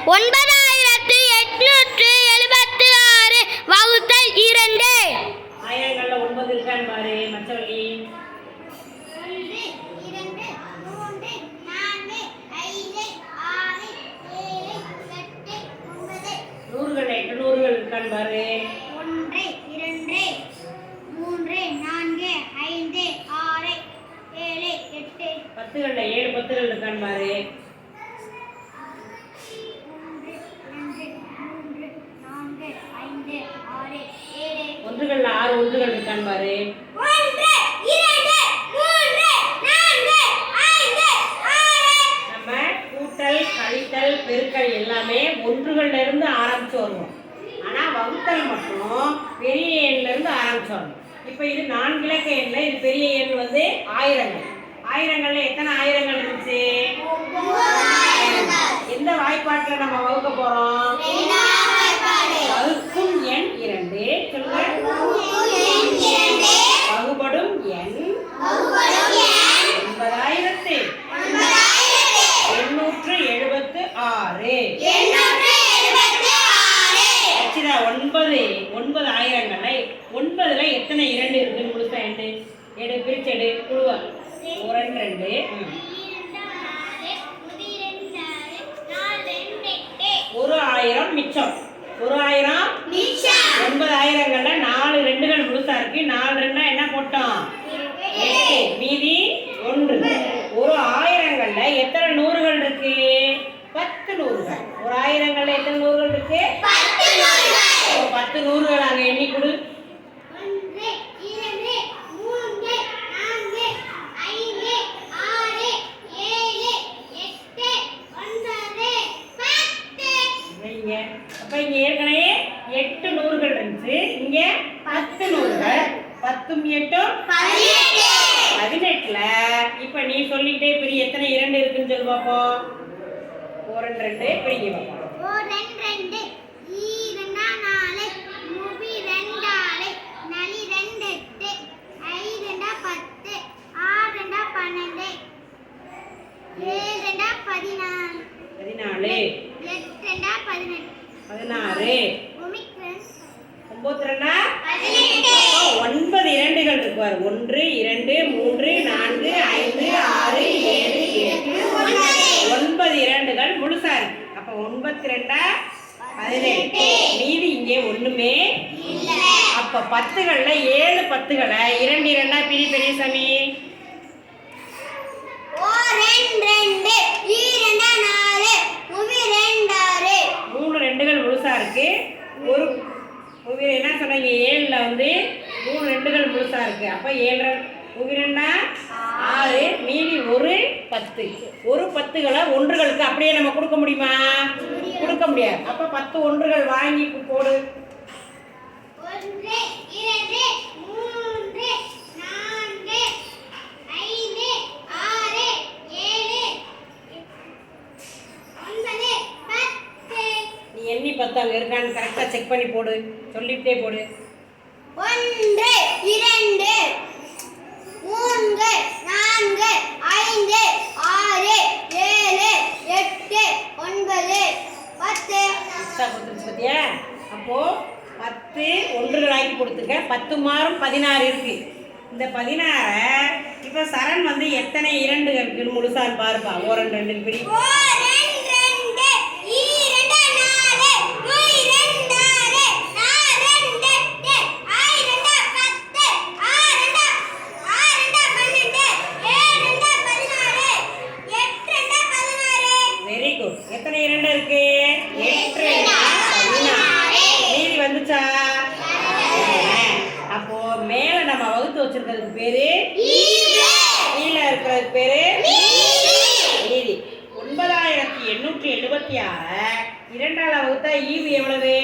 9876 வகுத்தல் 2. ஆயிரங்கள்ல 9 இருக்கான்னு பாரு மச்சவள்ளி. 1 2 3 4 5 6 7 8 9. நூறுகள் 8 நூறுகள் இருக்கான்னு பாரு. 1 2 3 4 5 6 7 8. பத்துகள்ல 7 பத்துகள் இருக்கான்னு பாரு. 1கள்ல 6 ஒன்றுகள் இருக்கான்னு பாரு. 1 2 3 4 5 6. நம்ம கூட்டல் கழித்தல் பெருக்கல் எல்லாமே ஒன்றுகள்ல இருந்து ஆரம்பிச்சு வருவோம். ஆனா வகுத்தல் மட்டும் பெரிய எண்ல இருந்து ஆரம்பிச்சு வரணும். இப்போ இது 4 இலக்க எண்ல இது பெரிய எண் வந்து ஆயிரங்கள். ஆயிரங்கள்ல எத்தனை ஆயிரங்கள் இருந்துச்சு? எந்த வாய்ப்பாட்டில் நம்ம வகுக்க போறோம்? வகுக்கும் எண் 2. சொல்லுங்க. வகுபடும் எண் 9,876. 9 ஆயிரங்கள்ல 9ல எத்தனை 2 இருக்குன்னு முழுசா எண்ணு. எடு, பிரிச்சு எடு. குழுவா 1 2 1000 மிச்சம். 1000 9 ஆயிரங்கள்ல 4 2கள் முழுசா இருக்கு. 4 2 என்ன போட்டோம்? 8. மீதி 1. 1 ஆயிரங்கள்ல எத்தனை நூறுகள் இருக்கு? 10 நூறுகள். 1 ஆயிரங்கள்ல எத்தனை நூறுகள் இருக்கு? 10 நூறுகள். அங்க எண்ணி கொடு. 1 2 3 4 5 6 7 8 9 10. இங்க அப்ப இங்க ஏற்கனவே 8 நூறுகள் இருந்துச்சு. இங்க 10 நூறுகள். 10 8 18ல இப்ப நீ சொல்லிட்டே பெரிய எத்தனை 2 இருக்குன்னு சொல்லு பாப்போம். 1 2 பெரிய பாப்போம். 1 2 2 4 3 2 6 4 2 8 5 2 10 6 2 12 7 2 14 14 8 2 18 16 9 2 18. 9 2கள் இருக்கு பாரு. 1 2 3 4 5 6 7 8 9 2கள் முழுசா இருக்கு. அப்ப 9 2 18. மீதி இங்கே ஒண்ணுமே இல்ல. அப்ப 10கள்ல 7 10களை 2 2 பிரி பெரியசாமி. 3 2கள் முழுசா இருக்கு. ஒரு என்ன சொன்னீங்க? 7ல வந்து 3 2கள் முழுசா இருக்கு. அப்ப 7 2 6. மீதி ஒரு 10. ஒரு 10களை ஒன்றுகளுக்கு அப்படியே நம்ம கொடுக்க முடியுமா? கொடுக்க முடியாது. அப்ப 10 ஒன்றுகள் வாங்கி போடு. 1 2 3 4 5 6 7 9 10. நீ எண்ணி 10 அங்க இருக்கான்னு கரெக்டா செக் பண்ணி போடு. சொல்லிட்டே போடு. 1 2 3 4 5 6 7 8 9 10. எக்ஸ்ட்ரா கொடுத்துருக்கு பார்த்தியா? அப்போ 10 ஒன்றுகள் ஆக்கி கொடுத்துருக்க. 10 மாறும் 16 இருக்கு. இந்த 16 இப்போ சரண் வந்து எத்தனை 2 இருக்குன்னு முழுசான்னு பாருப்பா. 1 2 பிடி. 2 இருக்கு? 8 16. மீதி வந்துச்சா? அப்போ மேல நம்ம வகுத்து வச்சிருக்கிறதுக்கு பேரு கீழே இருக்கிறதுக்கு பேரு மீதி. 9876 2ஆல வகுத்தா ஈவு எவ்வளவு?